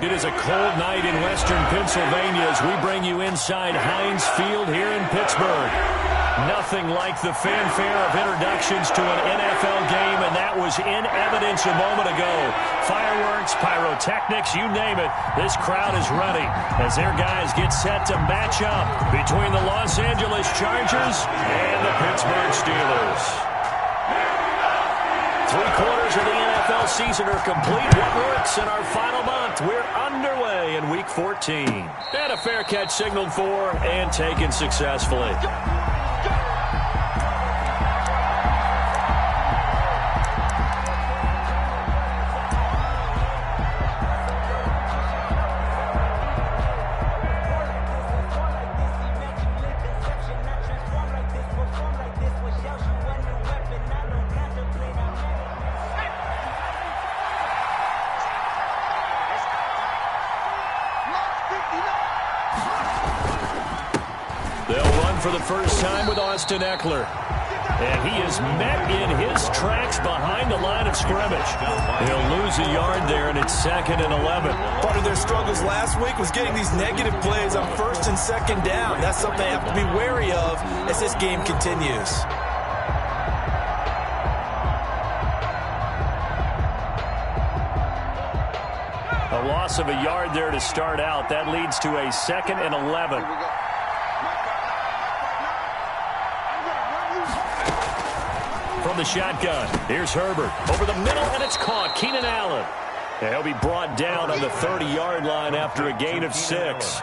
It is a cold night in western Pennsylvania as we bring you inside Heinz Field here in Pittsburgh. Nothing like the fanfare of introductions to an NFL game, and that was in evidence a moment ago. Fireworks, pyrotechnics, you name it, this crowd is ready as their guys get set to match up between the Los Angeles Chargers and the Pittsburgh Steelers. 3/4 of the NFL season are complete. What works in our final month? We're underway in Week 14. And a fair catch signaled for and taken successfully. For the first time with Austin Eckler. And he is met in his tracks behind the line of scrimmage. He'll lose a yard there, and it's 2nd and 11. Part of their struggles last week was getting these negative plays on 1st and 2nd down. That's something they have to be wary of as this game continues. A loss of a yard there to start out. That leads to a 2nd and 11. From the shotgun, here's Herbert. Over the middle, and it's caught. Keenan Allen. And he'll be brought down on the 30-yard line after a gain of 6.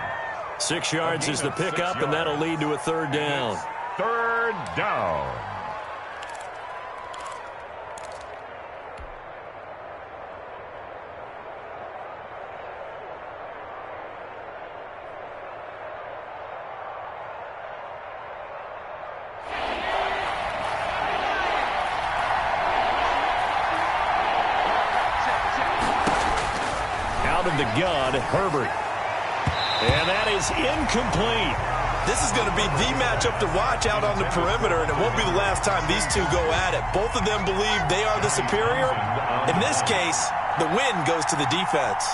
6 yards is the pickup, and that'll lead to a 3rd down. 3rd down. Out of the gun, Herbert. And that is incomplete. This is going to be the matchup to watch out on the perimeter, and it won't be the last time these two go at it. Both of them believe they are the superior. In this case, the win goes to the defense.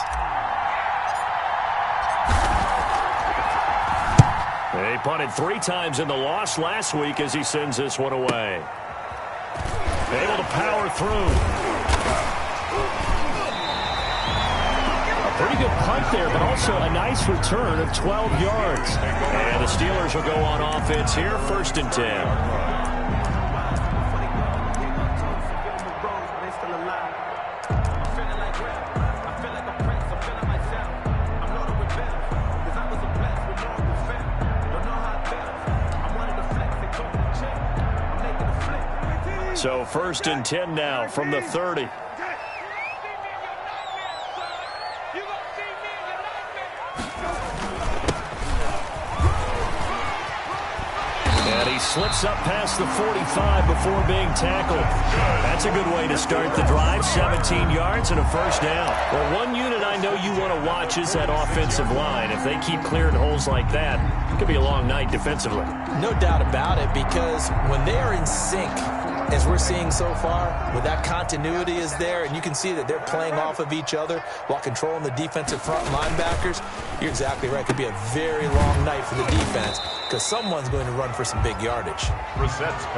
He punted 3 times in the loss last week as he sends this one away. Able to power through. Pretty good punt there, but also a nice return of 12 yards. And the Steelers will go on offense here, 1st and 10. So 1st and 10 now from the 30. Slips up past the 45 before being tackled. That's a good way to start the drive. 17 yards and a 1st down. Well, one unit I know you want to watch is that offensive line. If they keep clearing holes like that, it could be a long night defensively. No doubt about it, because when they are in sync, as we're seeing so far, when that continuity is there and you can see that they're playing off of each other while controlling the defensive front linebackers, you're exactly right. It could be a very long night for the defense because someone's going to run for some big yardage.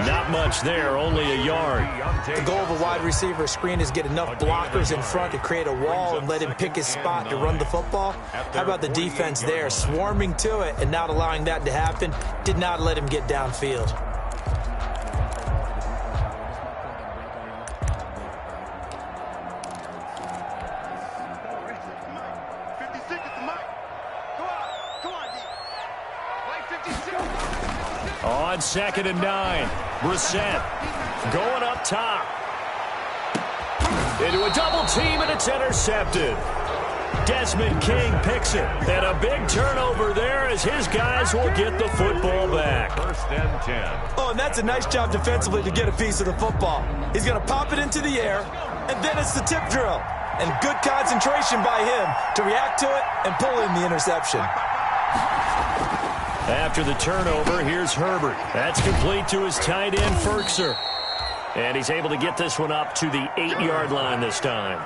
Not much there, only a yard. The goal of a wide receiver screen is get enough blockers in front to create a wall and let him pick his spot to run the football. How about the defense there, swarming to it and not allowing that to happen? Did not let him get downfield. On 2nd and 9, Brissett going up top. Into a double team, and it's intercepted. Desmond King picks it. And a big turnover there as his guys will get the football back. 1st and 10. Oh, and that's a nice job defensively to get a piece of the football. He's going to pop it into the air, and then it's the tip drill. And good concentration by him to react to it and pull in the interception. After the turnover, here's Herbert. That's complete to his tight end, Ferkser. And he's able to get this one up to the 8-yard line this time.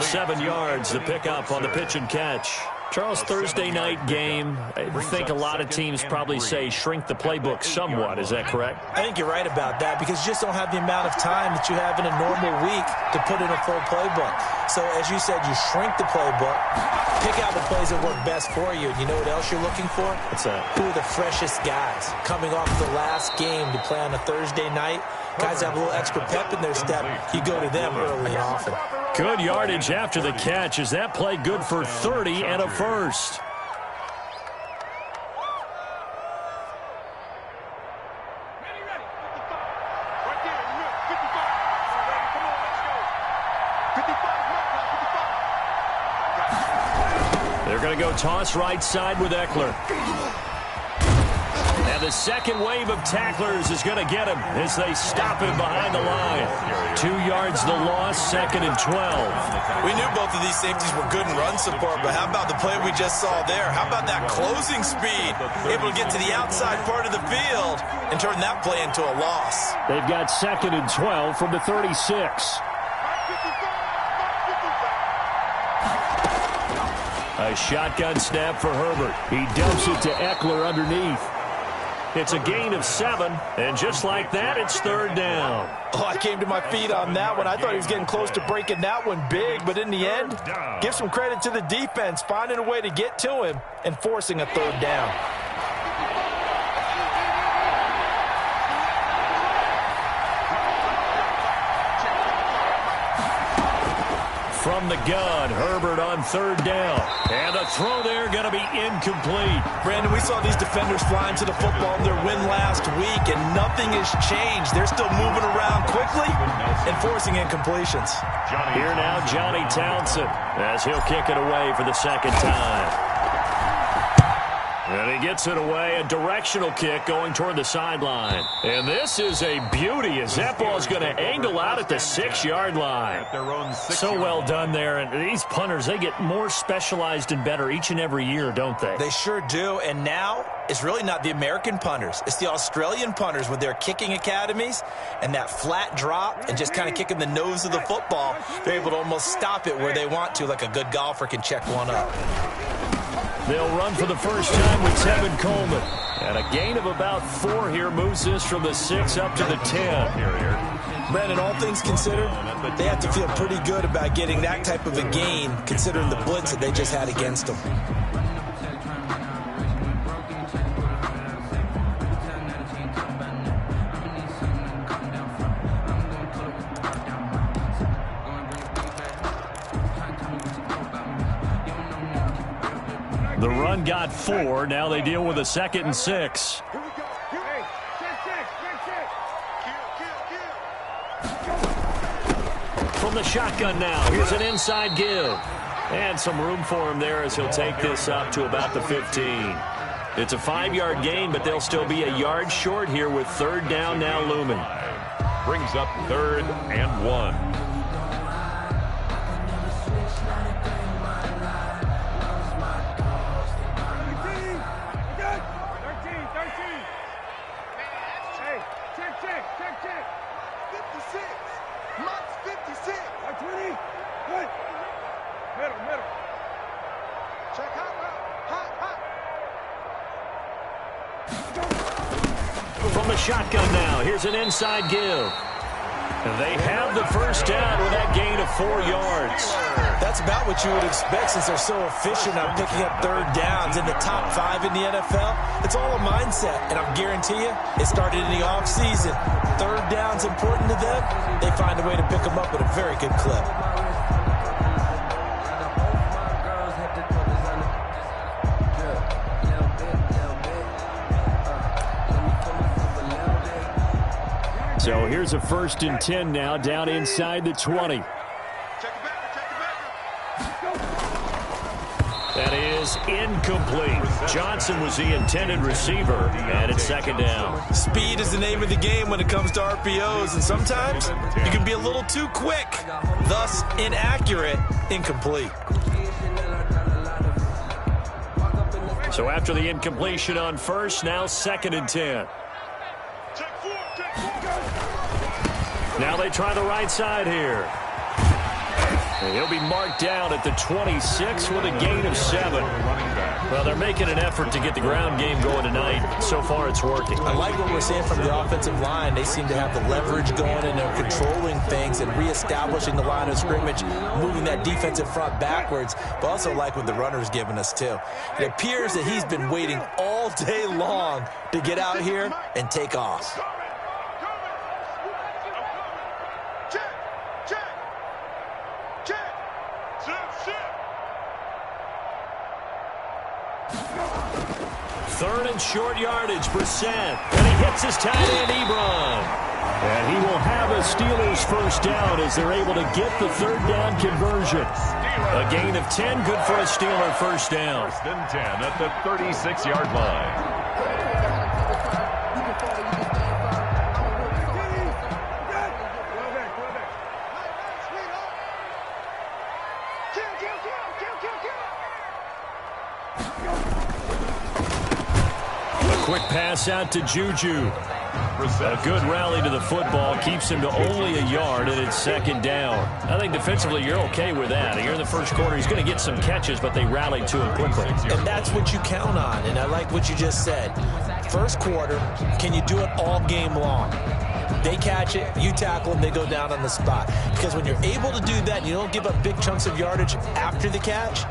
7 yards, the pickup on the pitch and catch. Charles, Thursday night game, I think a lot of teams probably say shrink the playbook somewhat. Is that correct? I think you're right about that because you just don't have the amount of time that you have in a normal week to put in a full playbook. So, as you said, you shrink the playbook, pick out the plays that work best for you. And you know what else you're looking for? What's that? Who are the freshest guys coming off the last game to play on a Thursday night? Guys have a little extra pep in their step. You go to them early and often. Good yardage after the catch. Is that play good for 30 and a first? They're going to go toss right side with Eckler. And the second wave of tacklers is going to get him as they stop him behind the line. 2 yards the loss, 2nd and 12. We knew both of these safeties were good in run support, but how about the play we just saw there? How about that closing speed? Able to get to the outside part of the field and turn that play into a loss. They've got 2nd and 12 from the 36. A shotgun snap for Herbert. He dumps it to Eckler underneath. It's a gain of 7, and just like that, it's 3rd down. Oh, I came to my feet on that one. I thought he was getting close to breaking that one big, but in the end, give some credit to the defense, finding a way to get to him and forcing a 3rd down. From the gun, Herbert on 3rd down. And the throw there going to be incomplete. Brandon, we saw these defenders flying to the football in their win last week, and nothing has changed. They're still moving around quickly and forcing incompletions. Here now, Johnny Townsend, as he'll kick it away for the 2nd time. And he gets it away, a directional kick going toward the sideline. And this is a beauty as that ball's going to angle out at the 6-yard line. So well done there. And these punters, they get more specialized and better each and every year, don't they? They sure do. And now it's really not the American punters. It's the Australian punters with their kicking academies and that flat drop and just kind of kicking the nose of the football. They're able to almost stop it where they want to, like a good golfer can check one up. They'll run for the first time with Tevin Coleman. And a gain of about 4 here moves this from the 6 up to the 10. Brandon, all things considered, they have to feel pretty good about getting that type of a gain considering the blitz that they just had against them. The run got 4. Now they deal with a 2nd and 6. From the shotgun now, here's an inside give. And some room for him there as he'll take this up to about the 15. It's a 5-yard gain, but they'll still be a yard short here with 3rd down now looming. Brings up 3rd and 1. From the shotgun now, here's an inside give. And they have the first down with that gain of 4 yards. That's about what you would expect since they're so efficient on picking up 3rd downs in the top 5 in the NFL. It's all a mindset, and I guarantee you, it started in the offseason. 3rd down's important to them. They find a way to pick them up at a very good clip. So here's a 1st and 10 now, down inside the 20. That is incomplete. Johnson was the intended receiver, and it's 2nd down. Speed is the name of the game when it comes to RPOs, and sometimes you can be a little too quick, thus inaccurate, incomplete. So after the incompletion on 1st, now 2nd and 10. Now they try the right side here. And he'll be marked down at the 26 with a gain of 7. Well, they're making an effort to get the ground game going tonight. So far, it's working. I like what we're seeing from the offensive line. They seem to have the leverage going, and they're controlling things and reestablishing the line of scrimmage, moving that defensive front backwards, but also like what the runner's giving us, too. It appears that he's been waiting all day long to get out here and take off. Third and short yardage, Brissett. And he hits his tight end, Ebron. And he will have a Steelers first down as they're able to get the third down conversion. A gain of 10, good for a Steeler first down. First and 10 at the 36-yard line. Quick pass out to Juju. A good rally to the football keeps him to only a yard, and it's second down. I think defensively you're okay with that. Here in the first quarter, he's going to get some catches, but they rallied to him quickly. And that's what you count on, and I like what you just said. First quarter, can you do it all game long? They catch it, you tackle them, they go down on the spot. Because when you're able to do that and you don't give up big chunks of yardage after the catch,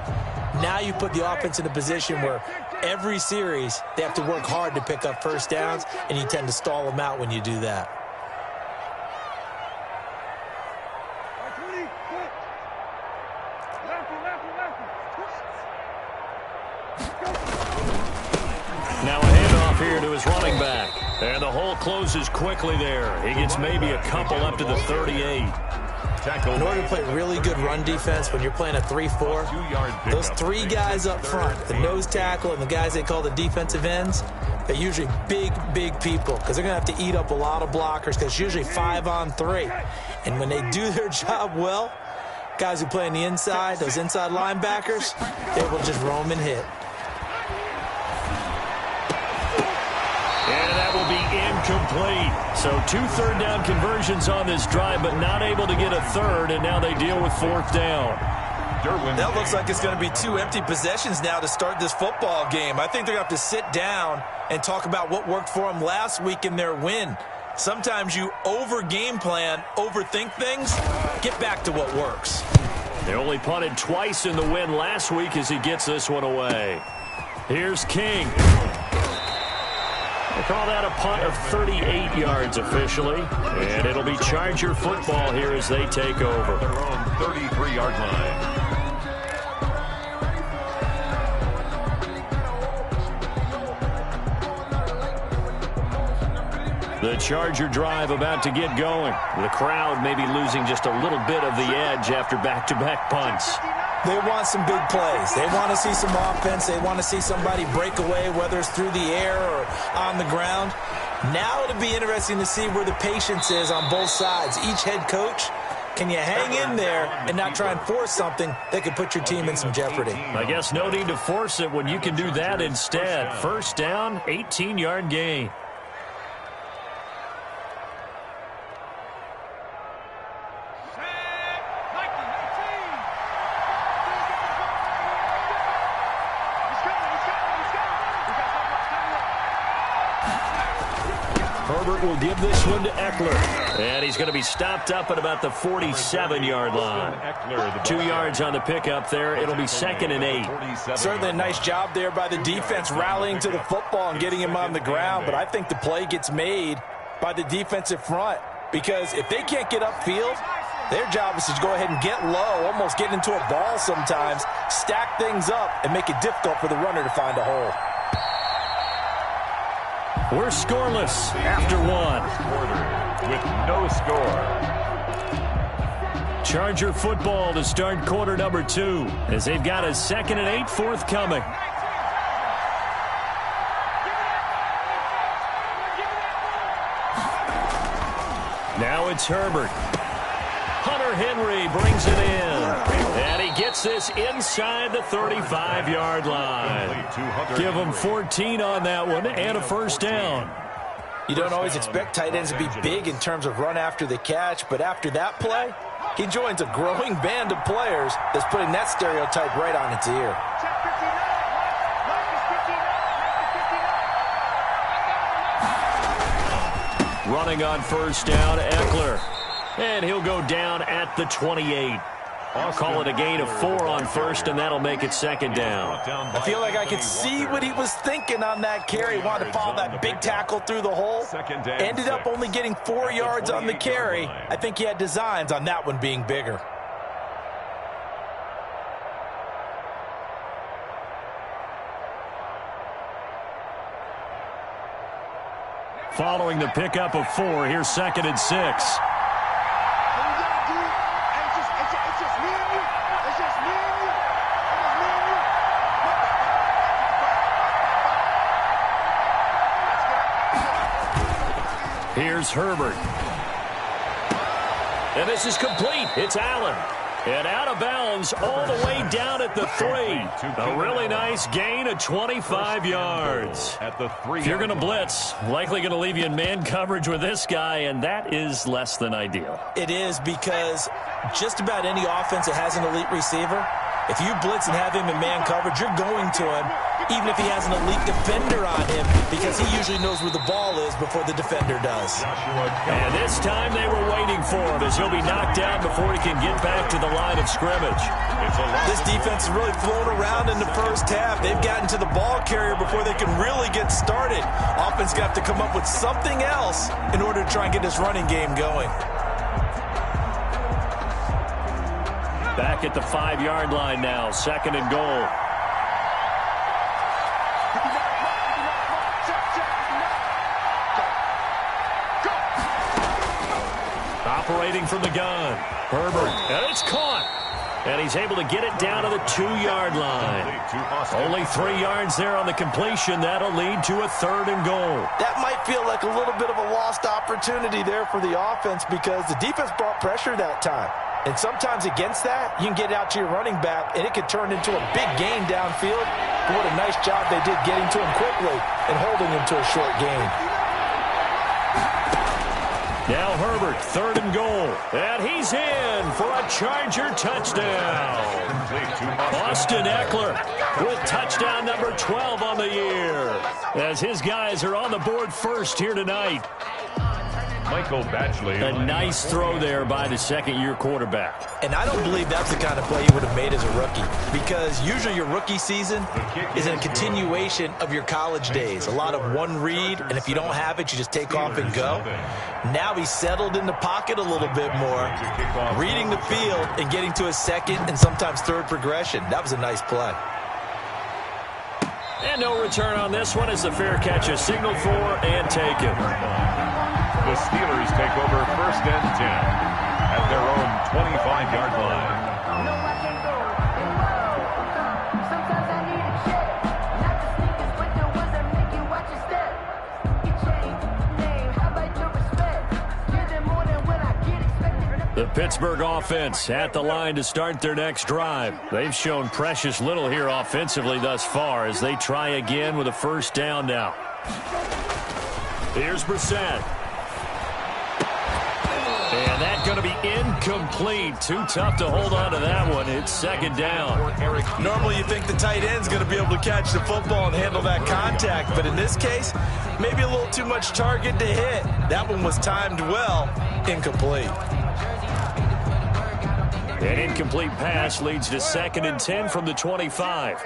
now you put the offense in a position where every series they have to work hard to pick up first downs, and you tend to stall them out when you do that. Now a handoff here to his running back. And the hole closes quickly there. He gets maybe a couple up to the 38. In order to play really good run defense when you're playing a 3-4, those three guys up front, the nose tackle and the guys they call the defensive ends, they're usually big, big people because they're going to have to eat up a lot of blockers because it's usually 5-on-3. And when they do their job well, guys who play on the inside, those inside linebackers, they will just roam and hit. Incomplete. So 2 third-down conversions on this drive, but not able to get a third, and now they deal with fourth down. That looks like it's going to be 2 empty possessions now to start this football game. I think they're going to have to sit down and talk about what worked for them last week in their win. Sometimes you over-game plan, overthink things, get back to what works. They only punted twice in the win last week as he gets this one away. Here's King. They call that a punt of 38 yards officially, and it'll be Charger football here as they take over. Their own 33-yard line. The Charger drive about to get going. The crowd may be losing just a little bit of the edge after back-to-back punts. They want some big plays. They want to see some offense. They want to see somebody break away, whether it's through the air or on the ground. Now it'll be interesting to see where the patience is on both sides. Each head coach, can you hang in there and not try and force something that could put your team in some jeopardy? I guess no need to force it when you can do that instead. First down, 18-yard gain. Will give this one to Eckler. And he's going to be stopped up at about the 47-yard line. 2 yards on the pickup there. It'll be 2nd and 8. Certainly a nice job there by the defense rallying to the football and getting him on the ground. But I think the play gets made by the defensive front because if they can't get upfield, their job is to go ahead and get low, almost get into a ball sometimes, stack things up, and make it difficult for the runner to find a hole. We're scoreless after 1. With no score. Charger football to start quarter number 2 as they've got a 2nd and 8 forthcoming. Now it's Herbert. Hunter Henry brings it in. And he gets this inside the 35-yard line. Give him 14 on that one and a first down. You don't always expect tight ends to be big in terms of run after the catch, but after that play, he joins a growing band of players that's putting that stereotype right on its ear. Running on first down, Eckler. And he'll go down at the 28. I'll call it a gain of 4 on first, and that'll make it second down. I feel like I could see what he was thinking on that carry. Wanted to follow that big tackle through the hole. Ended up only getting 4 yards on the carry. I think he had designs on that one being bigger. Following the pickup of 4, here's 2nd and 6. Here's Herbert. And this is complete. It's Allen. And out of bounds all the way down at the 3. A really nice gain of 25 yards. If you're going to blitz, likely going to leave you in man coverage with this guy, and that is less than ideal. It is, because just about any offense that has an elite receiver, if you blitz and have him in man coverage, you're going to him, even if he has an elite defender on him, because he usually knows where the ball is before the defender does. And this time they were waiting for him, as he'll be knocked down before he can get back to the line of scrimmage. This defense has really flown around in the first half. They've gotten to the ball carrier before they can really get started. Offense got to come up with something else in order to try and get this running game going. Back at the 5-yard line now, 2nd and goal. Operating from the gun, Herbert, and it's caught. And he's able to get it down to the 2-yard line. Only 3 yards there on the completion. That'll lead to a 3rd and goal. That might feel like a little bit of a lost opportunity there for the offense, because the defense brought pressure that time. And sometimes against that, you can get out to your running back, and it could turn into a big gain downfield. But what a nice job they did getting to him quickly and holding him to a short gain. Now Herbert, 3rd and goal. And he's in for a Charger touchdown. Austin Eckler with touchdown number 12 on the year, as his guys are on the board first here tonight. Michael Batchley. A nice throw there by the second-year quarterback. And I don't believe that's the kind of play you would have made as a rookie, because usually your rookie season is a continuation of your college days. A lot of one read, and if you don't have it, you just take off and go. Now he's settled in the pocket a little bit more, reading the field and getting to a second and sometimes third progression. That was a nice play. And no return on this one as the fair catch is signaled for and taken. The Steelers take over 1st and 10 at their own 25-yard line. No, I can't go. Sometimes I need a check. Not the sneakers, but the ones that make you watch your step. Your chain, name, how about your respect? Give them more than when I get expected. The Pittsburgh offense at the line to start their next drive. They've shown precious little here offensively thus far as they try again with a 1st down now. Here's Brissett. And that's going to be incomplete. Too tough to hold on to that one. It's 2nd down. Normally you think the tight end's going to be able to catch the football and handle that contact, but in this case, maybe a little too much target to hit. That one was timed well. Incomplete. An incomplete pass leads to 2nd and 10 from the 25.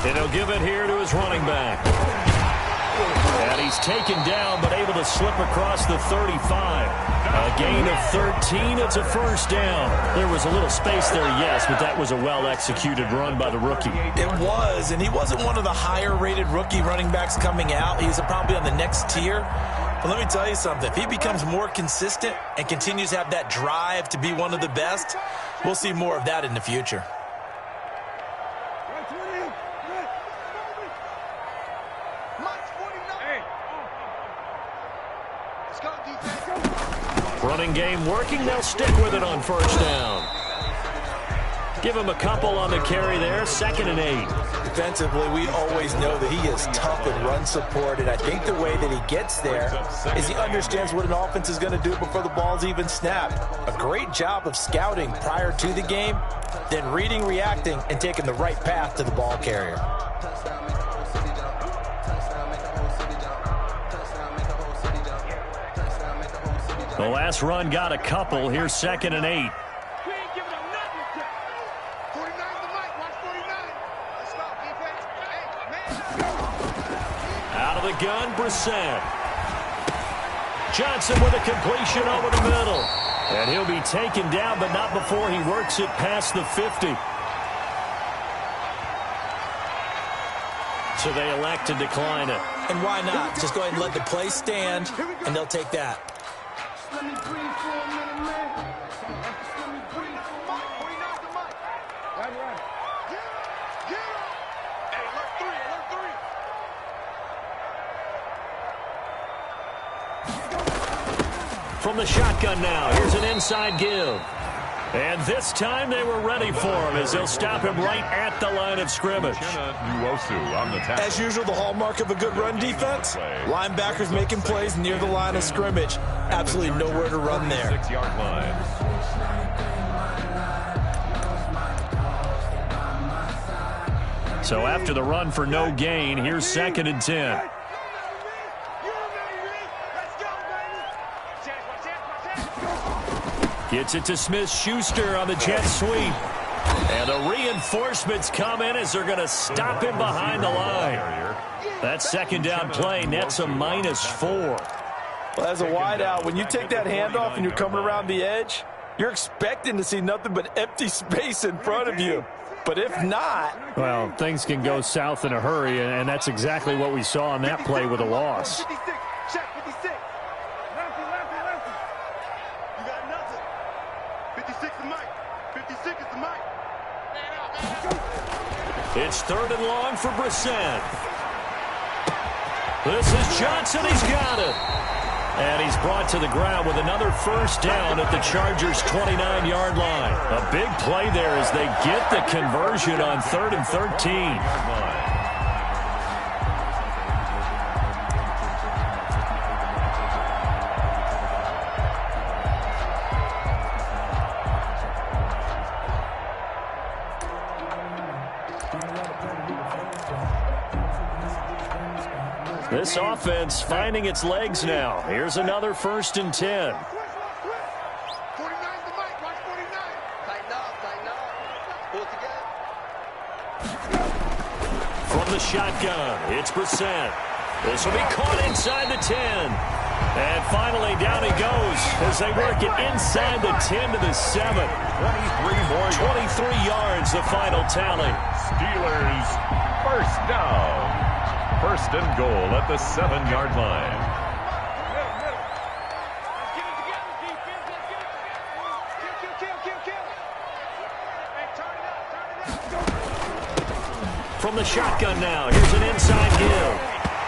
And he'll give it here to his running back. And he's taken down, but able to slip across the 35. A gain of 13. It's a 1st down. There was a little space there, yes, but that was a well-executed run by the rookie. It was, and he wasn't one of the higher-rated rookie running backs coming out. He's probably on the next tier. But let me tell you something. If he becomes more consistent and continues to have that drive to be one of the best, we'll see more of that in the future. Running game working. They'll stick with it on 1st down. Give him a couple on the carry there. 2nd and 8. defensively, we always know that he is tough in run support, and I think the way that he gets there is he understands what an offense is going to do before the ball's even snapped. A great job of scouting prior to the game, then reading, reacting, and taking the right path to the ball carrier. The last run got a couple. Here's 2nd and 8. Out of the gun, Brissett. Johnson with a completion over the middle. And he'll be taken down, but not before he works it past the 50. So they elect to decline it. And why not? Just go ahead and let the play stand, and they'll take that. Let me breathe for a minute, man. Let me breathe for a minute. 49 to Mike. Right. Get up. Hey, alert 3. From the shotgun now, here's an inside give. And this time they were ready for him as they'll stop him right at the line of scrimmage. As usual, the hallmark of a good run defense, linebackers making plays near the line of scrimmage. Absolutely nowhere to run there. 6-yard line. So after the run for no gain, here's 2nd and 10. Gets it to Smith-Schuster on the jet sweep. And the reinforcements come in as they're going to stop him behind the line. That 2nd down play nets a -4. Well, as a wideout, when you take that handoff and you're coming around the edge, you're expecting to see nothing but empty space in front of you. But if not... Well, things can go south in a hurry, and that's exactly what we saw on that play with a loss. 56. Check 56. Lefty. You got nothing. 56 is Mike. 56 is the Mike. It's 3rd and long for Brissett. This is Johnson. He's got it. And he's brought to the ground with another 1st down at the Chargers' 29-yard line. A big play there as they get the conversion on 3rd and 13. This offense finding its legs now. Here's another 1st and 10. 49 to Mike. Watch 49. Tighten up. Pull together. From the shotgun, it's Brissett. This will be caught inside the 10. And finally, down he goes as they work it inside the 10 to the 7. 23 yards, the final tally. Steelers first down. 1st and goal at the 7-yard line. From the shotgun now, here's an inside give.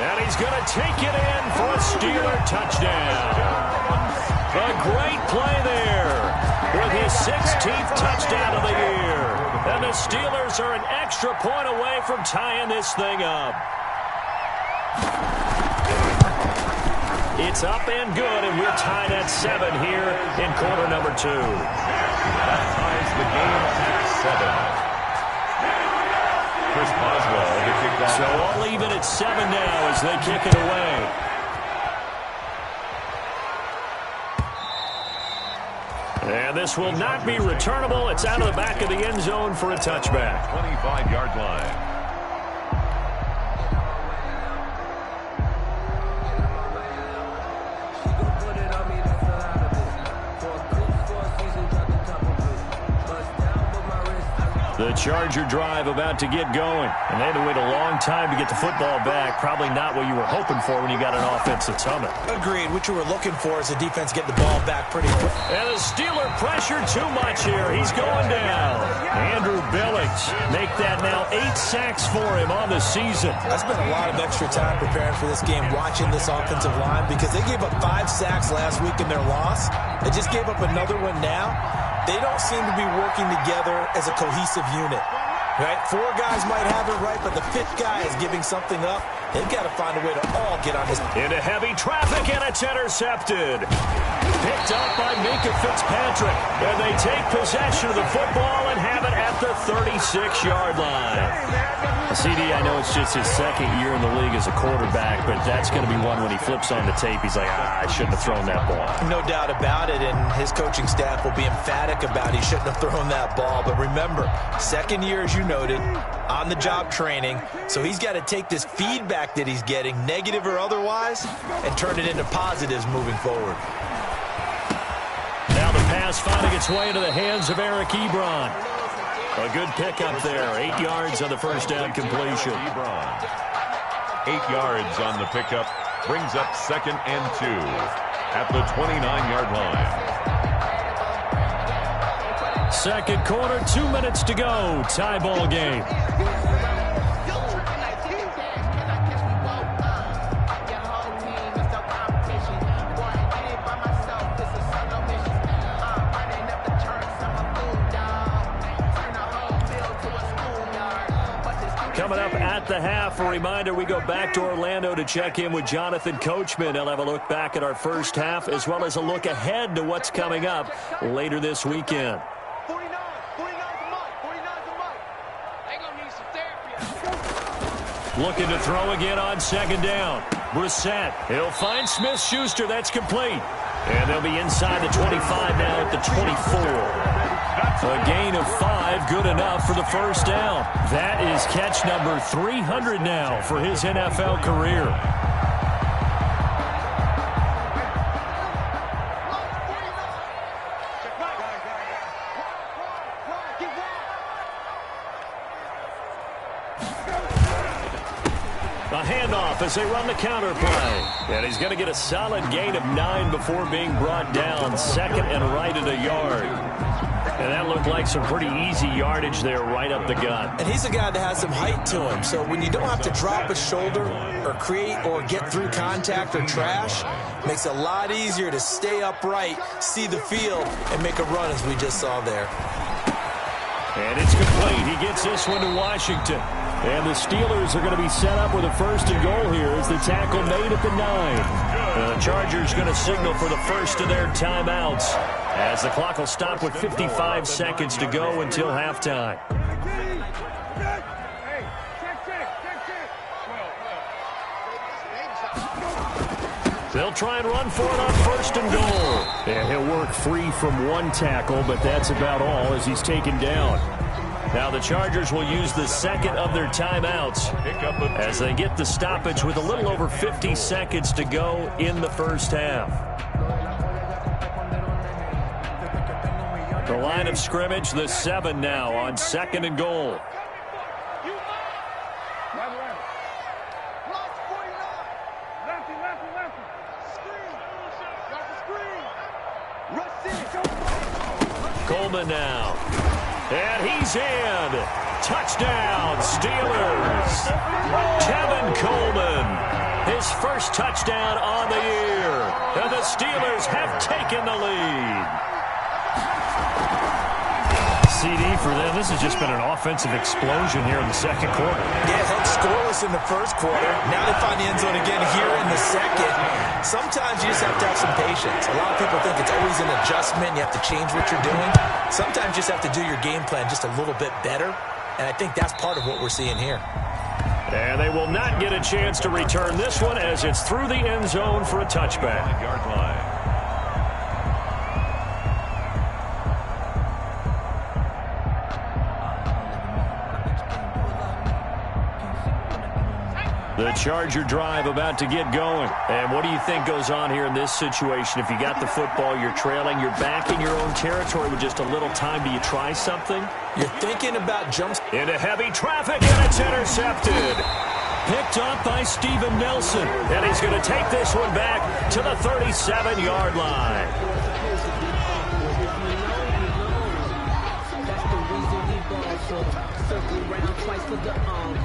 And he's going to take it in for a Steeler touchdown. A great play there with his 16th touchdown of the year. And the Steelers are an extra point away from tying this thing up. It's up and good, and we're tied at 7 here in quarter number 2. That ties the game at 7. Chris Boswell to kick off. So all even at 7 now as they kick it away. And this will not be returnable. It's out of the back of the end zone for a touchback. 25-yard line. The Charger drive about to get going. And they had to wait a long time to get the football back. Probably not what you were hoping for when you got an offense that's humming. Agreed. What you were looking for is the defense getting the ball back pretty quick. And the Steeler pressure too much here. He's going down. Andrew Billings make that now 8 sacks for him on the season. I spent a lot of extra time preparing for this game, watching this offensive line, because they gave up 5 sacks last week in their loss. They just gave up another one now. They don't seem to be working together as a cohesive unit. Right? 4 guys might have it right, but the 5th guy is giving something up. They've got to find a way to all get on his... Into heavy traffic, and it's intercepted. Picked up by Minka Fitzpatrick. And they take possession of the football and have it at the 36-yard line. CD, I know it's just his second year in the league as a quarterback, but that's going to be one when he flips on the tape. He's like, I shouldn't have thrown that ball. No doubt about it, and his coaching staff will be emphatic about he shouldn't have thrown that ball. But remember, second year, as you noted, on-the-job training, so he's got to take this feedback that he's getting, negative or otherwise, and turn it into positives moving forward. Now the pass finding its way into the hands of Eric Ebron. A good pickup there. 8 yards on the first down completion. 8 yards on the pickup. Brings up 2nd and 2 at the 29-yard line. Second quarter, 2 minutes to go. Tie ball game. Coming up at the half, a reminder, we go back to Orlando to check in with Jonathan Coachman. He'll have a look back at our first half as well as a look ahead to what's coming up later this weekend. 49's a month. They gonna need some therapy. Looking to throw again on second down. Brissett, he'll find Smith-Schuster. That's complete. And they'll be inside the 25 now at the 24. A gain of 5, good enough for the first down. That is catch number 300 now for his NFL career. A handoff as they run the counter play. And he's going to get a solid gain of 9 before being brought down. Second and right at a yard. And that looked like some pretty easy yardage there right up the gut. And he's a guy that has some height to him. So when you don't have to drop a shoulder or create or get through contact or trash, makes it a lot easier to stay upright, see the field, and make a run as we just saw there. And it's complete. He gets this one to Washington. And the Steelers are going to be set up with a first and goal here as the tackle made at the 9. The Chargers going to signal for the first of their timeouts as the clock will stop with 55 seconds to go until halftime. They'll try and run for it on first and goal. And he'll work free from one tackle, but that's about all as he's taken down. Now the Chargers will use the second of their timeouts as they get the stoppage with a little over 50 seconds to go in the first half. The line of scrimmage, the 7 now on second and goal. Coleman now. And he's in. Touchdown, Steelers. Kevin Coleman, his first touchdown on the year. And the Steelers have taken the lead. CD for them. This has just been an offensive explosion here in the second quarter. Yeah, held scoreless in the first quarter. Now they find the end zone again here in the second. Sometimes you just have to have some patience. A lot of people think it's always an adjustment. You have to change what you're doing. Sometimes you just have to do your game plan just a little bit better. And I think that's part of what we're seeing here. And they will not get a chance to return this one as it's through the end zone for a touchback. Yard line. The Charger drive about to get going. And what do you think goes on here in this situation? If you got the football, you're trailing, you're back in your own territory with just a little time. Do you try something? You're thinking about jumps. Into heavy traffic, and it's intercepted. Picked up by Steven Nelson. And he's going to take this one back to the 37-yard line.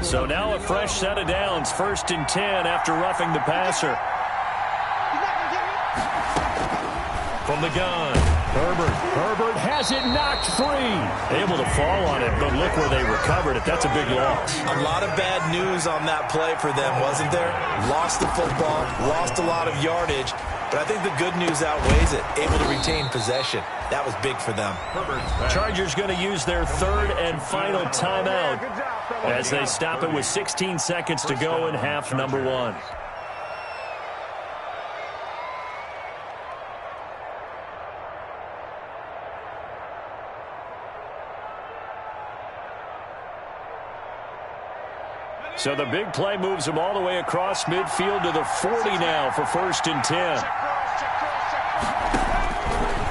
So now a fresh set of downs, 1st and 10 after roughing the passer. From the gun, Herbert has it knocked free. Able to fall on it, but look where they recovered it. That's a big loss. A lot of bad news on that play for them, wasn't there? Lost the football, lost a lot of yardage, but I think the good news outweighs it. Able to retain possession. That was big for them. Chargers going to use their third and final timeout as they stop it with 16 seconds to go in half number 1. So the big play moves him all the way across midfield to the 40 now for 1st and 10.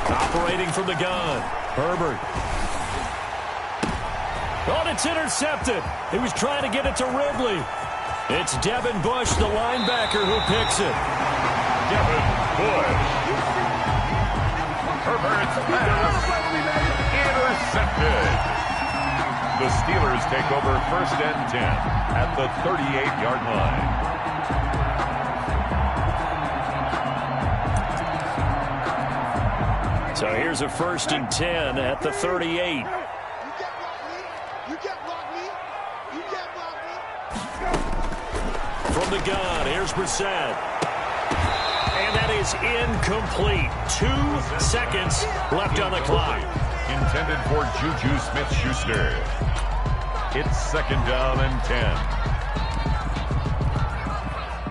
Operating from the gun, Herbert. Oh, and it's intercepted. He was trying to get it to Ridley. It's Devin Bush, the linebacker, who picks it. Devin Bush. Herbert's pass intercepted. The Steelers take over 1st and 10 at the 38-yard line. So here's a 1st and 10 at the 38. You can't block me. You can't block me. From the gun, here's Brissett. And that is incomplete. 2 seconds left on the clock. Intended for Juju Smith-Schuster. It's 2nd down and 10.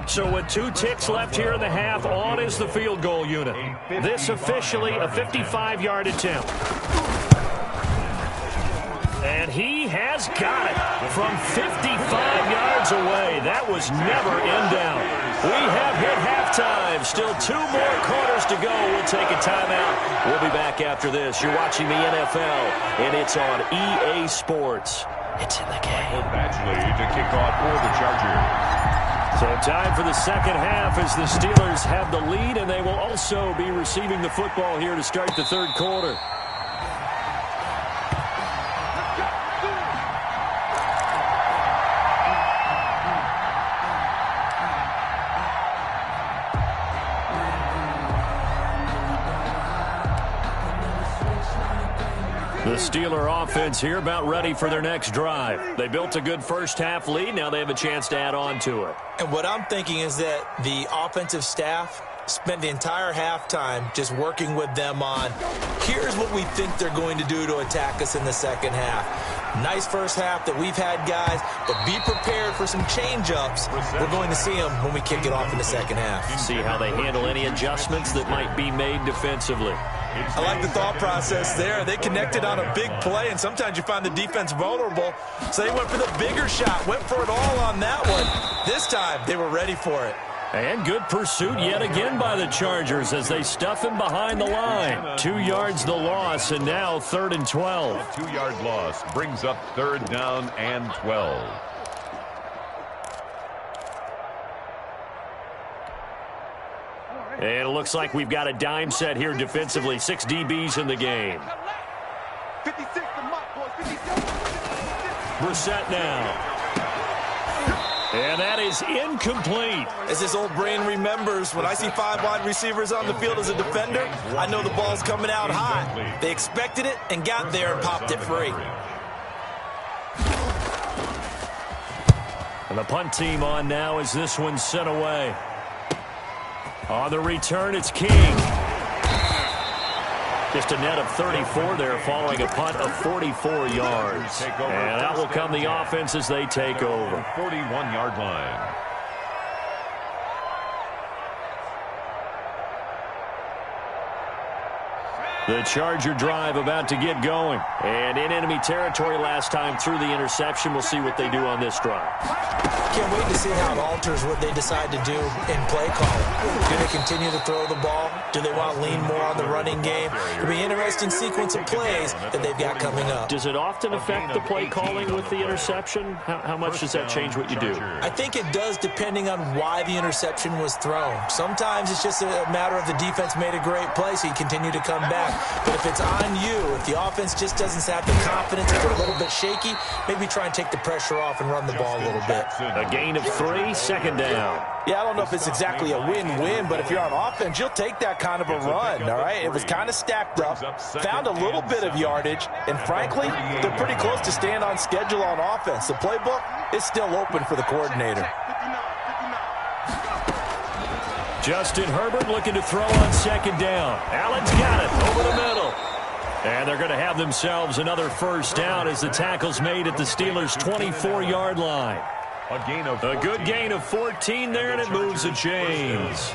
So with 2 ticks left here in the half, on is the field goal unit. This officially a 55-yard attempt. And he has got it from 55 yards away. That was never in down. We have hit halftime. Still 2 more quarters to go. We'll take a timeout. We'll be back after this. You're watching the NFL, and it's on EA Sports. It's in the game. Badgley to kick off for the Chargers. So time for the second half as the Steelers have the lead, and they will also be receiving the football here to start the third quarter. The Steeler offense here about ready for their next drive. They built a good first half lead. Now they have a chance to add on to it. And what I'm thinking is that the offensive staff spent the entire halftime just working with them on, here's what we think they're going to do to attack us in the second half. Nice first half that we've had, guys, but be prepared for some change-ups. We're going to see them when we kick it off in the second half. See how they handle any adjustments that might be made defensively. I like the thought process there. They connected on a big play, and sometimes you find the defense vulnerable. So they went for the bigger shot, went for it all on that one. This time, they were ready for it. And good pursuit yet again by the Chargers as they stuff him behind the line. 2 yards the loss, and now 3rd and 12. 2-yard loss brings up 3rd down and 12. And it looks like we've got a dime set here defensively. 6 DBs in the game. 56 the mark, boys. 57. Brissett now. And that is incomplete. As this old brain remembers, when I see 5 wide receivers on the field as a defender, I know the ball's coming out hot. They expected it and got there and popped it free. And the punt team on now as this one's sent away. On the return, it's King. Just a net of 34 there following a punt of 44 yards. And that will come the offense as they take over. 41-yard line. The Charger drive about to get going. And in enemy territory last time through the interception. We'll see what they do on this drive. Can't wait to see how it alters what they decide to do in play calling. Do they continue to throw the ball? Do they want to lean more on the running game? It'll be an interesting sequence of plays that they've got coming up. Does it often affect the play calling with the interception? How much does that change what you do? I think it does depending on why the interception was thrown. Sometimes it's just a matter of the defense made a great play, so you continue to come back. But if it's on you, if the offense just doesn't have the confidence, if they're a little bit shaky, maybe try and take the pressure off and run the ball a little bit. A gain of 3, second down. Yeah, I don't know if it's exactly a win-win, but if you're on offense, you'll take that kind of a run, all right? It was kind of stacked up, found a little bit of yardage, and frankly, they're pretty close to staying on schedule on offense. The playbook is still open for the coordinator. Justin Herbert looking to throw on second down. Allen's got it over the middle. And they're going to have themselves another first down as the tackle's made at the Steelers' 24-yard line. A good gain of 14 there, and it moves the chains.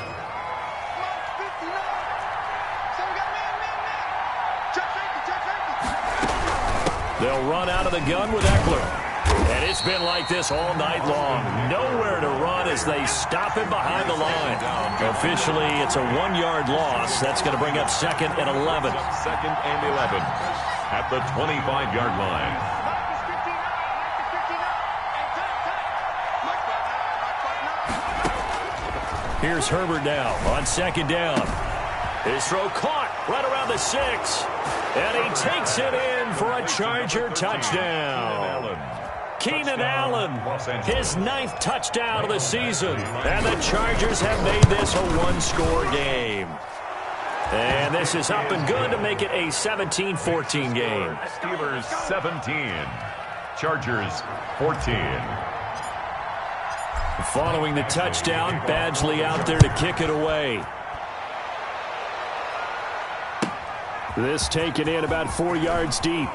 They'll run out of the gun with Eckler. And it's been like this all night long. Nowhere to run as they stop him behind the line. Officially, it's a 1-yard loss. That's going to bring up second and 11. Second and 11 at the 25-yard line. Here's Herbert now on second down. His throw caught right around the 6. And he takes it in for a Charger touchdown. Keenan Allen, his 9th touchdown of the season. And the Chargers have made this a 1-score game. And this is up and good to make it a 17-14 game. Steelers 17, Chargers 14. Following the touchdown, Badgley out there to kick it away. This taken in about 4 yards deep.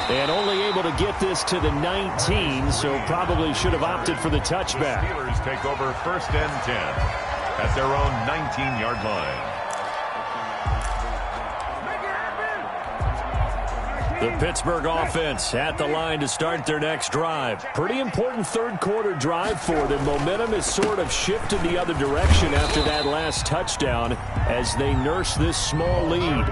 And only able to get this to the 19, so probably should have opted for the touchback. The Steelers take over first and 10 at their own 19-yard line. The Pittsburgh offense at the line to start their next drive. Pretty important third-quarter drive for them. Momentum has sort of shifted the other direction after that last touchdown as they nurse this small lead.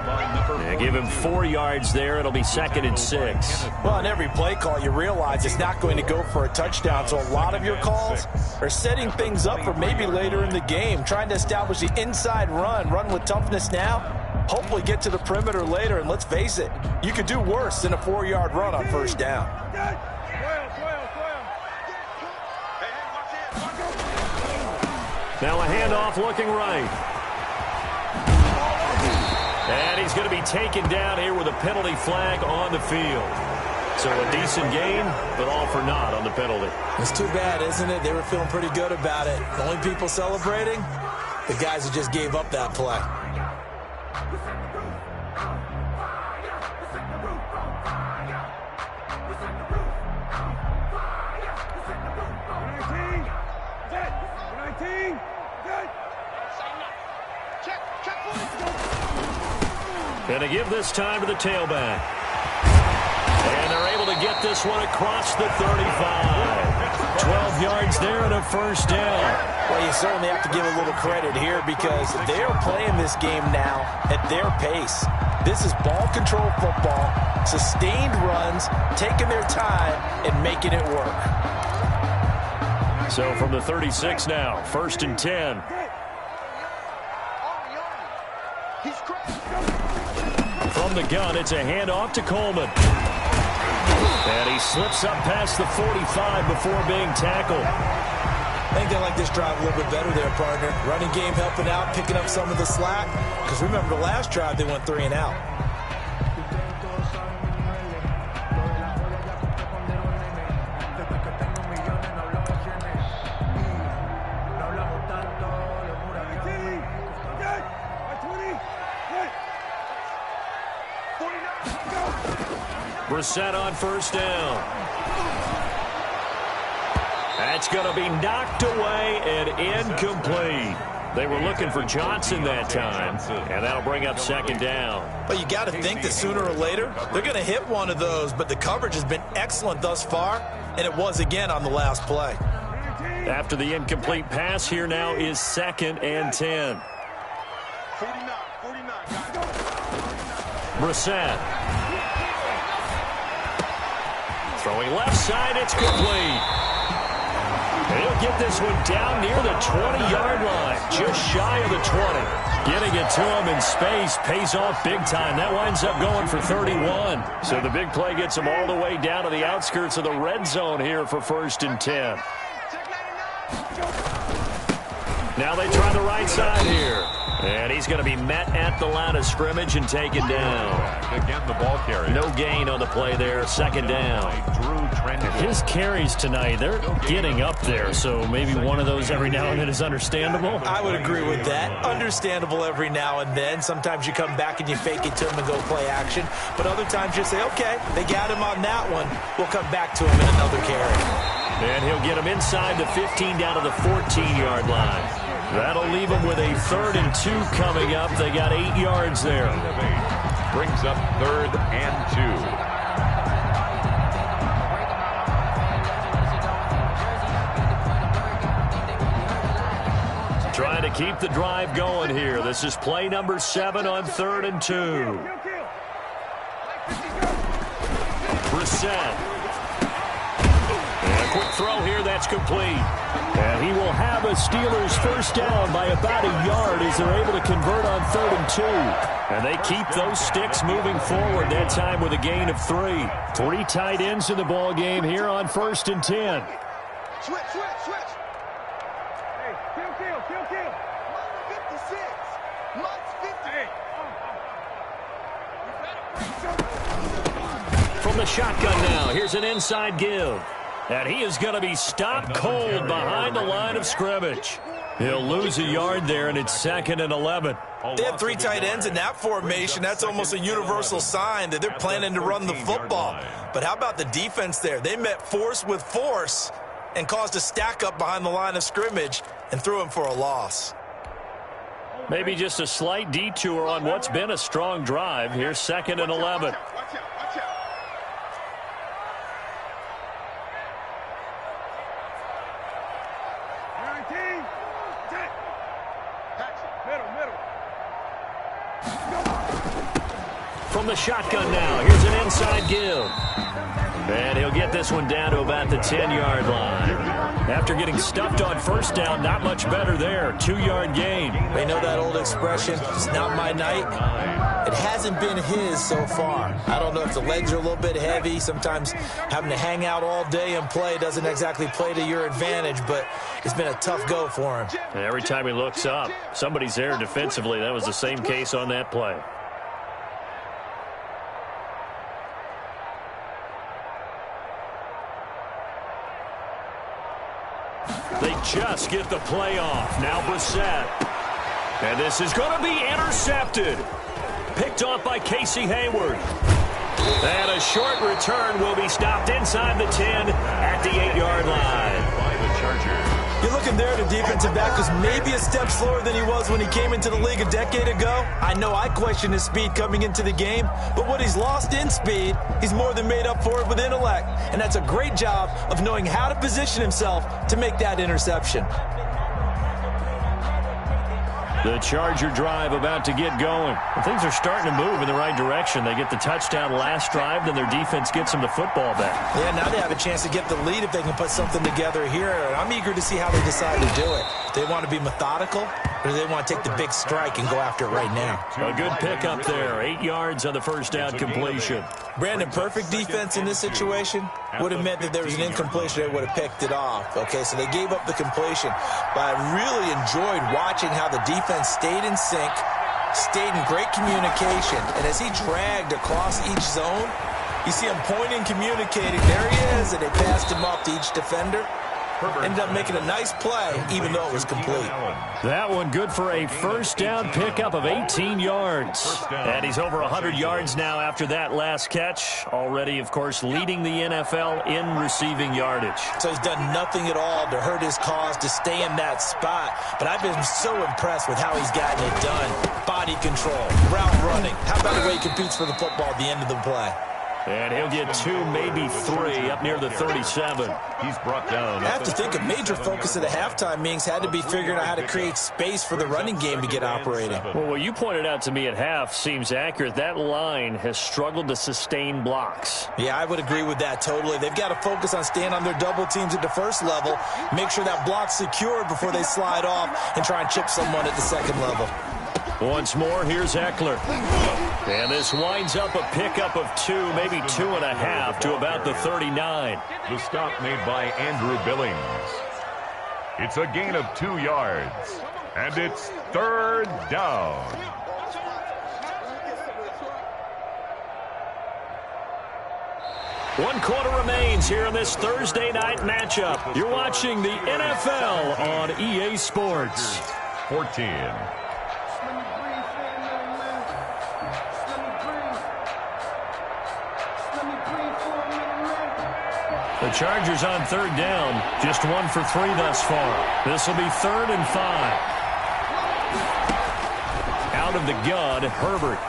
They give him 4 yards there. It'll be second and 6. Well, on every play call, you realize it's not going to go for a touchdown, so a lot of your calls are setting things up for maybe later in the game, trying to establish the inside run with toughness now. Hopefully get to the perimeter later, and let's face it, you could do worse than a 4-yard run on first down. Now a handoff looking right. And he's going to be taken down here with a penalty flag on the field. So a decent game, but all for naught on the penalty. It's too bad, isn't it? They were feeling pretty good about it. The only people celebrating, the guys who just gave up that play. And to give this time to the tailback. And they're able to get this one across the 35. 12 yards there and a first down. Well, you certainly have to give a little credit here because they are playing this game now at their pace. This is ball control football, sustained runs, taking their time and making it work. So from the 36 now, first and 10. From the gun, it's a handoff to Coleman. And he slips up past the 45 before being tackled. I think they like this drive a little bit better there, partner. Running game helping out, picking up some of the slack. Because remember, the last drive, they went 3 and out. Brissett on first down. That's going to be knocked away and incomplete. They were looking for Johnson that time, and that'll bring up second down. But you got to think that sooner or later, they're going to hit one of those, but the coverage has been excellent thus far, and it was again on the last play. After the incomplete pass, here now is second and 10. 49. Brissett. Throwing left side, it's complete. He'll get this one down near the 20-yard line, just shy of the 20. Getting it to him in space pays off big time. That winds up going for 31. So the big play gets him all the way down to the outskirts of the red zone here for 1st and 10. Now they try the right side here. And he's going to be met at the line of scrimmage and taken down. Again, the ball carrier. No gain on the play there. 2nd down. His carries tonight, they're getting up there, so maybe one of those every now and then is understandable. I would agree with that. Understandable every now and then. Sometimes you come back and you fake it to him and go play action. But other times you say, okay, they got him on that one. We'll come back to him in another carry. And he'll get him inside the 15 down to the 14-yard line. That'll leave them with a 3rd and 2 coming up. They got 8 yards there. Brings up 3rd and 2. Trying to keep the drive going here. This is play number 7 on 3rd and 2. Brissett. And a quick throw here, that's complete. And he will have a Steelers 1st down by about a yard as they're able to convert on 3rd and 2. And they keep those sticks moving forward, that time with a gain of 3. 3 tight ends in the ball game here on 1st and 10. Switch. Hey, kill. Mike 56. Mike's 50. From the shotgun now, here's an inside give. And he is going to be stopped cold behind the line of scrimmage. He'll lose a yard there, and it's 2nd and 11. They have 3 tight ends in that formation. That's almost a universal sign that they're planning to run the football. But how about the defense there? They met force with force and caused a stack up behind the line of scrimmage and threw him for a loss. Maybe just a slight detour on what's been a strong drive. Here's 2nd and 11. Watch out. From the shotgun now, here's an inside give. And he'll get this one down to about the 10-yard line. After getting stuffed on 1st down, not much better there. 2-yard gain. They know that old expression, it's not my night. It hasn't been his so far. I don't know if the legs are a little bit heavy. Sometimes having to hang out all day and play doesn't exactly play to your advantage, but it's been a tough go for him. And every time he looks up, somebody's there defensively. That was the same case on that play. They just get the play off. Now Brissett. And this is going to be intercepted. Picked off by Casey Hayward. And a short return will be stopped inside the 10 at the 8-yard line. By the Chargers. You're looking there, the defensive back was maybe a step slower than he was when he came into the league a decade ago. I know I questioned his speed coming into the game, but what he's lost in speed, he's more than made up for it with intellect. And that's a great job of knowing how to position himself to make that interception. The Charger drive about to get going. Well, things are starting to move in the right direction. They get the touchdown last drive, then their defense gets them the football back. Yeah, now they have a chance to get the lead if they can put something together here. I'm eager to see how they decide to do it. Do they want to be methodical, or do they want to take the big strike and go after it right now? A good pickup there. 8 yards on the 1st down completion. Brandon, perfect defense in this situation would have meant that there was an incompletion. They would have picked it off. Okay, so they gave up the completion. But I really enjoyed watching how the defense stayed in sync, stayed in great communication. And as he dragged across each zone, you see him pointing, communicating. There he is, and they passed him off to each defender. Ended up making a nice play, even though it was complete. That one good for a 1st down pickup of 18 yards. And he's over 100 yards now after that last catch. Already, of course, leading the NFL in receiving yardage. So he's done nothing at all to hurt his cause, to stay in that spot. But I've been so impressed with how he's gotten it done. Body control, route running. How about the way he competes for the football at the end of the play? And he'll get 2, maybe 3, up near the 37. He's brought down. I have to think a major focus of the halftime meetings had to be figuring out how to create space for the running game to get operating. Well, what you pointed out to me at half seems accurate. That line has struggled to sustain blocks. Yeah, I would agree with that totally. They've got to focus on staying on their double teams at the first level, make sure that block's secured before they slide off and try and chip someone at the second level. Once more, here's Eckler. And this winds up a pickup of 2, maybe 2.5 to about the 39. The stop made by Andrew Billings. It's a gain of 2 yards. And it's 3rd down. One quarter remains here in this Thursday night matchup. You're watching the NFL on EA Sports. 14. The Chargers on 3rd down, just 1 for 3 thus far. This will be 3rd and 5. Out of the gun, Herbert.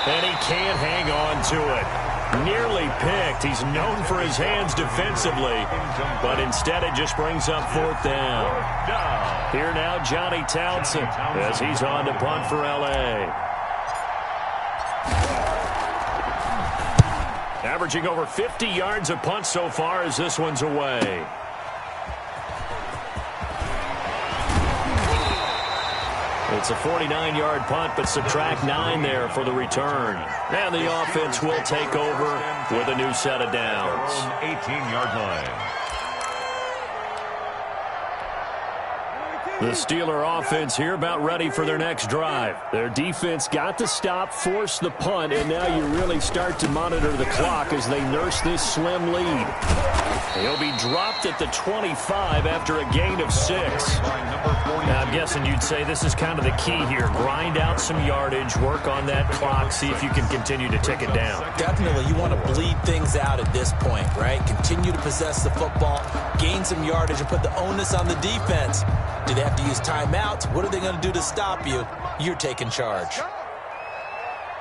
And he can't hang on to it. Nearly picked. He's known for his hands defensively, but instead it just brings up 4th down. Here now, Johnny Townsend, as he's on to punt for L.A. Averaging over 50 yards a punt so far as this one's away. It's a 49-yard punt, but subtract 9 there for the return. And the offense will take over with a new set of downs. 18-yard line. The Steeler offense here about ready for their next drive. Their defense got to stop, force the punt, and now you really start to monitor the clock as they nurse this slim lead. He'll be dropped at the 25 after a gain of 6. Now, I'm guessing you'd say this is kind of the key here. Grind out some yardage, work on that clock, see if you can continue to tick it down. Definitely, you want to bleed things out at this point, right? Continue to possess the football, gain some yardage, and put the onus on the defense. Do they have to use timeouts? What are they going to do to stop you? You're taking charge.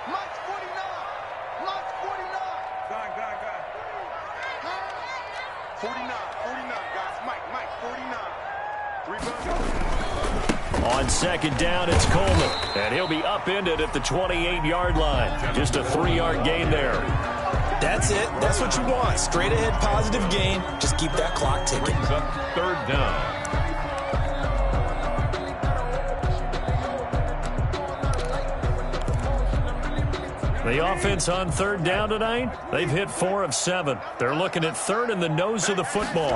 Mike's 49. Mike's 49. Guy. 49, guys. Mike, 49. 3 On 2nd down, it's Coleman, and he'll be upended at the 28-yard line. Just a 3-yard gain there. That's it. That's what you want. Straight ahead positive gain. Just keep that clock ticking. Brings up 3rd down. The offense on 3rd down tonight, they've hit 4 of 7. They're looking at 3rd in the nose of the football.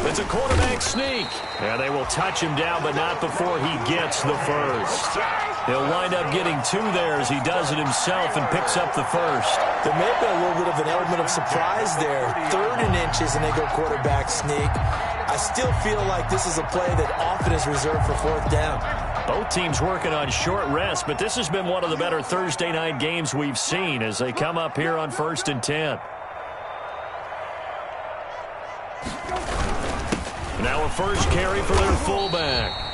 It's a quarterback sneak. And they will touch him down, but not before he gets the first. He'll wind up getting 2 there as he does it himself and picks up the first. There may be a little bit of an element of surprise there. 3rd and inches, and they go quarterback sneak. I still feel like this is a play that often is reserved for 4th down. Both teams working on short rest, but this has been one of the better Thursday night games we've seen as they come up here on 1st and 10. Now a first carry for their fullback.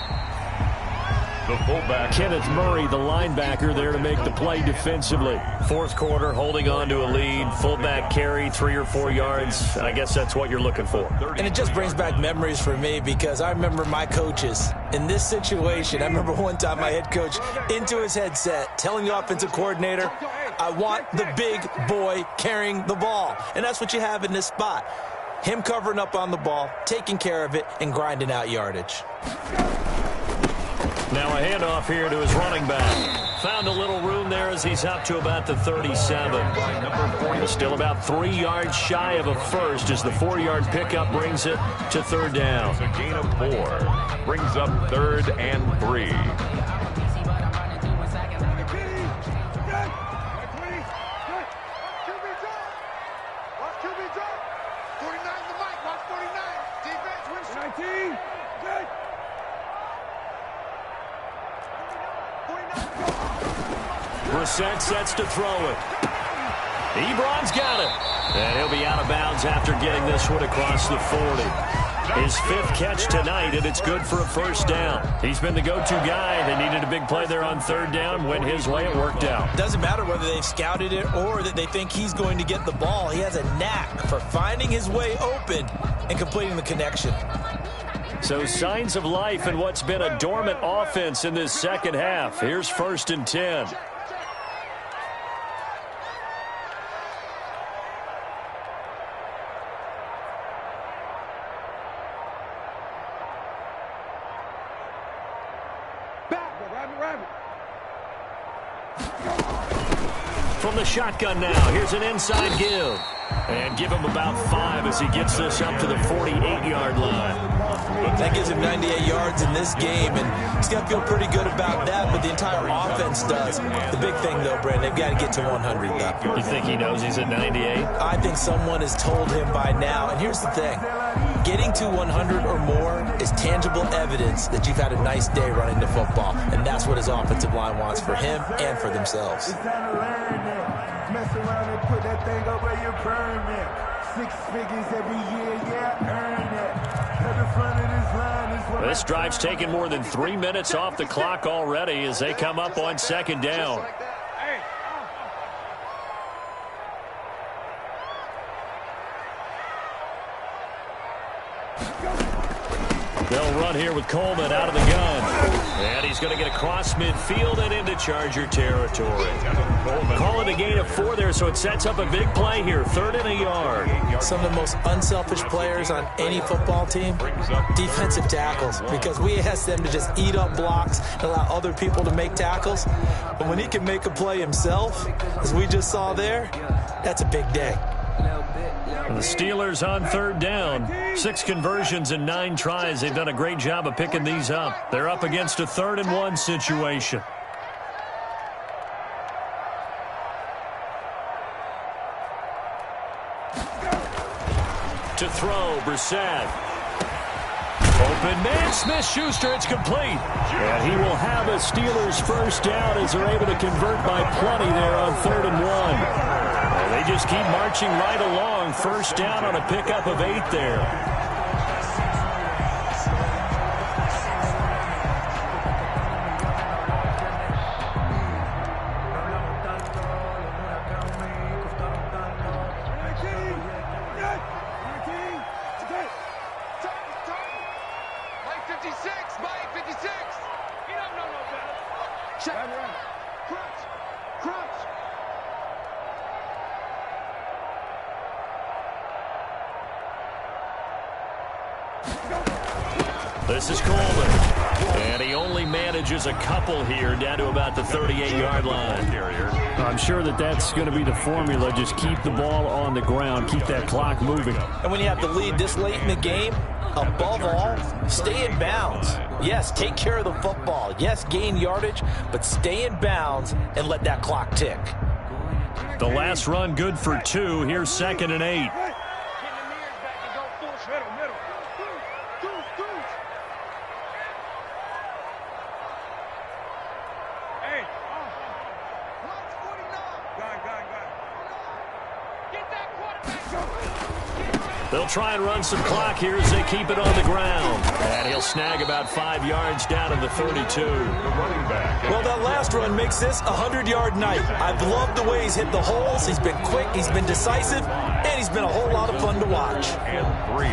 The fullback. Kenneth Murray, the linebacker, there to make the play defensively. 4th quarter, holding on to a lead. Fullback carry, 3 or 4 yards. I guess that's what you're looking for. And it just brings back memories for me because I remember my coaches in this situation. I remember one time my head coach into his headset telling the offensive coordinator, I want the big boy carrying the ball. And that's what you have in this spot. Him covering up on the ball, taking care of it, and grinding out yardage. Now a handoff here to his running back. Found a little room there as he's up to about the 37. Still about 3 yards shy of a first as the 4-yard pickup brings it to 3rd down. It's a gain of 4. Brings up 3rd and 3. Brissett sets to throw it. Ebron's got it. And he'll be out of bounds after getting this one across the 40. His 5th catch tonight, and it's good for a first down. He's been the go-to guy. They needed a big play there on 3rd down. Went his way. It worked out. Doesn't matter whether they've scouted it or that they think he's going to get the ball. He has a knack for finding his way open and completing the connection. So signs of life in what's been a dormant offense in this second half. Here's 1st and 10. From the shotgun now, here's an inside give. And give him about 5 as he gets this up to the 48-yard line. That gives him 98 yards in this game, and he's got to feel pretty good about that, but the entire offense does. The big thing, though, Brandon, they've got to get to 100, though. You think he knows he's at 98? I think someone has told him by now, and here's the thing. Getting to 100 or more is tangible evidence that you've had a nice day running the football, and that's what his offensive line wants for him and for themselves. Mess around and put that thing up where you burn it. 6 figures every year, yeah, earn it. At the front of this line is what this drive's taken more than 3 minutes off the clock already as they come up on 2nd down. They'll run here with Coleman out of the gun. And he's going to get across midfield and into Charger territory. Call it a gain of 4 there, so it sets up a big play here. 3rd and a yard. Some of the most unselfish players on any football team, defensive tackles, because we ask them to just eat up blocks and allow other people to make tackles. But when he can make a play himself, as we just saw there, that's a big day. The Steelers on 3rd down. 6 conversions and 9 tries. They've done a great job of picking these up. They're up against a 3rd and 1 situation. To throw, Brissett. Open man, Smith-Schuster, it's complete. And he will have a Steelers first down as they're able to convert by plenty there on 3rd and 1. They just keep marching right along. First down on a pickup of 8 there. This is Coleman. And he only manages a couple here down to about the 38-yard line. I'm sure that's going to be the formula. Just keep the ball on the ground. Keep that clock moving. And when you have the lead this late in the game, above all, stay in bounds. Yes, take care of the football. Yes, gain yardage, but stay in bounds and let that clock tick. The last run good for 2. Here's 2nd and 8. They'll try and run some clock here as they keep it on the ground. And he'll snag about 5 yards down to the 32. Well, that last run makes this a 100-yard night. I've loved the way he's hit the holes. He's been quick, he's been decisive, and he's been a whole lot of fun to watch. And 3.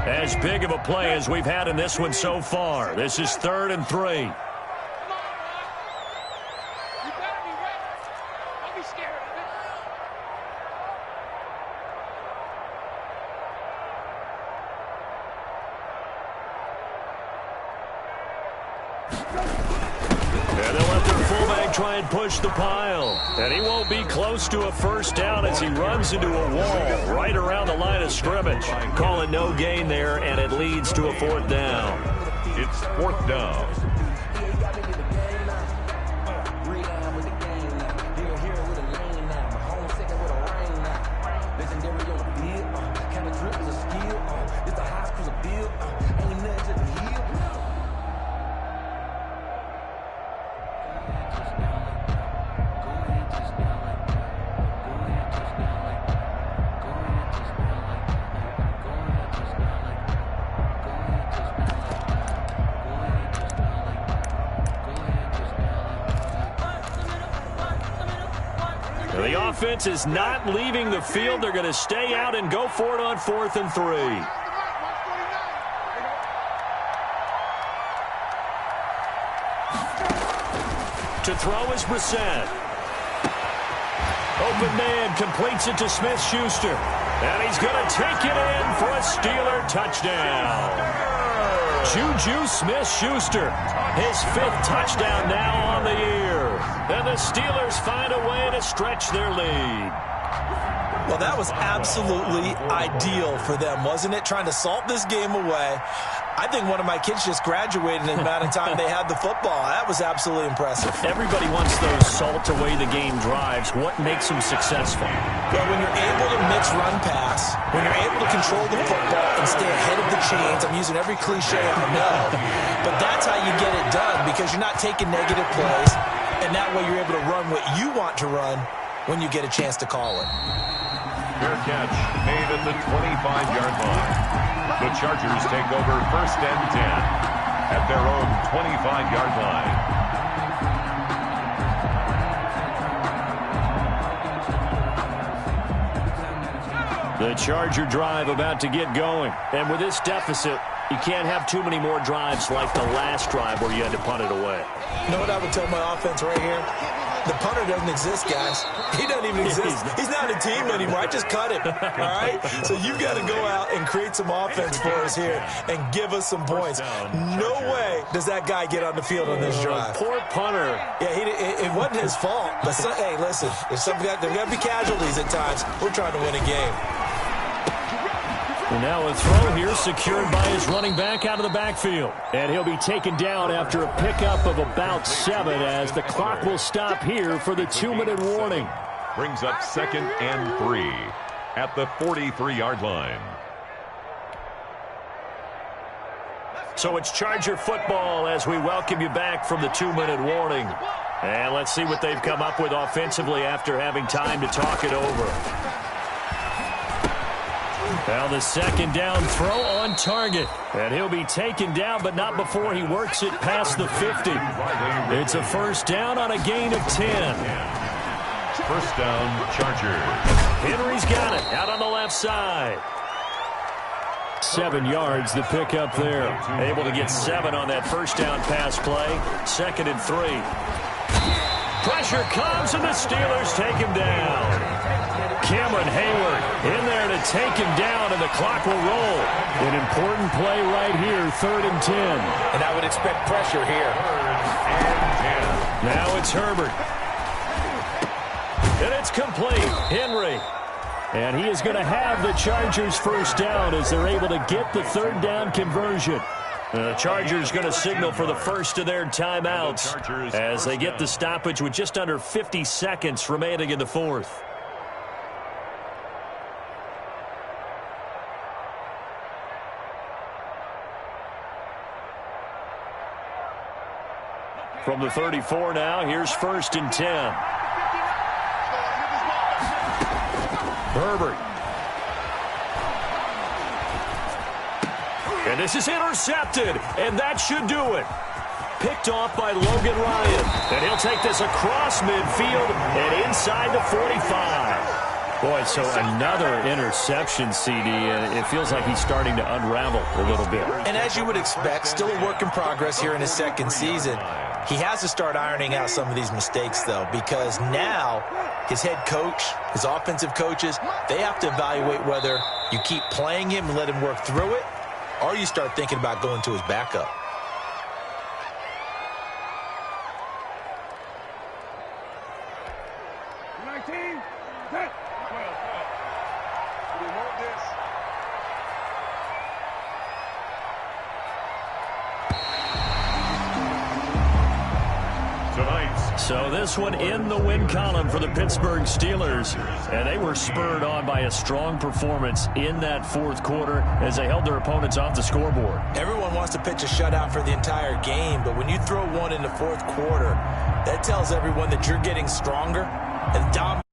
As big of a play as we've had in this one so far. This is 3rd and 3. And they'll let their fullback try and push the pile. And he won't be close to a first down as he runs into a wall right around the line of scrimmage. Call it no gain there, and it leads to a 4th down. It's 4th down. The offense is not leaving the field. They're going to stay out and go for it on 4th and 3. To throw is Brissett. Open man completes it to Smith-Schuster. And he's going to take it in for a Steeler touchdown. Juju Smith-Schuster, his 5th touchdown now on the year. And the Steelers find a way to stretch their lead. Well, that was absolutely ideal for them, wasn't it? Trying to salt this game away. I think one of my kids just graduated in the amount of time they had the football. That was absolutely impressive. Everybody wants those salt-away-the-game drives. What makes them successful? Well, when you're able to mix run-pass, when you're able to control the football and stay ahead of the chains, I'm using every cliche I know, but that's how you get it done because you're not taking negative plays, and that way you're able to run what you want to run when you get a chance to call it. Fair catch made at the 25-yard line. The Chargers take over 1st and 10 at their own 25-yard line. The Charger drive about to get going. And with this deficit, you can't have too many more drives like the last drive where you had to punt it away. You know what I would tell my offense right here? The punter doesn't exist, guys. He doesn't even exist. He's not a team anymore. I just cut him, all right? So you've got to go out and create some offense for us here and give us some points. No way does that guy get on the field on this drive. Poor punter. Yeah, it wasn't his fault. But, hey, listen, there's got to be casualties at times. We're trying to win a game. And now a throw here secured by his running back out of the backfield. And he'll be taken down after a pickup of about 7 as the clock will stop here for the 2-minute warning. Brings up 2nd and 3 at the 43-yard line. So it's Charger football as we welcome you back from the 2-minute warning. And let's see what they've come up with offensively after having time to talk it over. Now the 2nd down throw on target. And he'll be taken down, but not before he works it past the 50. It's a 1st down on a gain of 10. 1st down, Chargers. Henry's got it out on the left side. 7 yards the pickup there. Able to get 7 on that 1st down pass play. 2nd and 3. Pressure comes and the Steelers take him down. Cameron Hayward in there to take him down, and the clock will roll. An important play right here, 3rd and 10. And I would expect pressure here. Now it's Herbert. And it's complete. Henry. And he is going to have the Chargers 1st down as they're able to get the 3rd down conversion. The Chargers going to signal for the first of their timeouts as they get the stoppage with just under 50 seconds remaining in the 4th. From the 34 now, here's 1st and 10. Herbert. And this is intercepted, and that should do it. Picked off by Logan Ryan. And he'll take this across midfield and inside the 45. Boy, so another interception, CD, and it feels like he's starting to unravel a little bit. And as you would expect, still a work in progress here in his 2nd season. He has to start ironing out some of these mistakes, though, because now his head coach, his offensive coaches, they have to evaluate whether you keep playing him and let him work through it, or you start thinking about going to his backup. So this one in the win column for the Pittsburgh Steelers. And they were spurred on by a strong performance in that 4th quarter as they held their opponents off the scoreboard. Everyone wants to pitch a shutout for the entire game, but when you throw one in the 4th quarter, that tells everyone that you're getting stronger and dominating.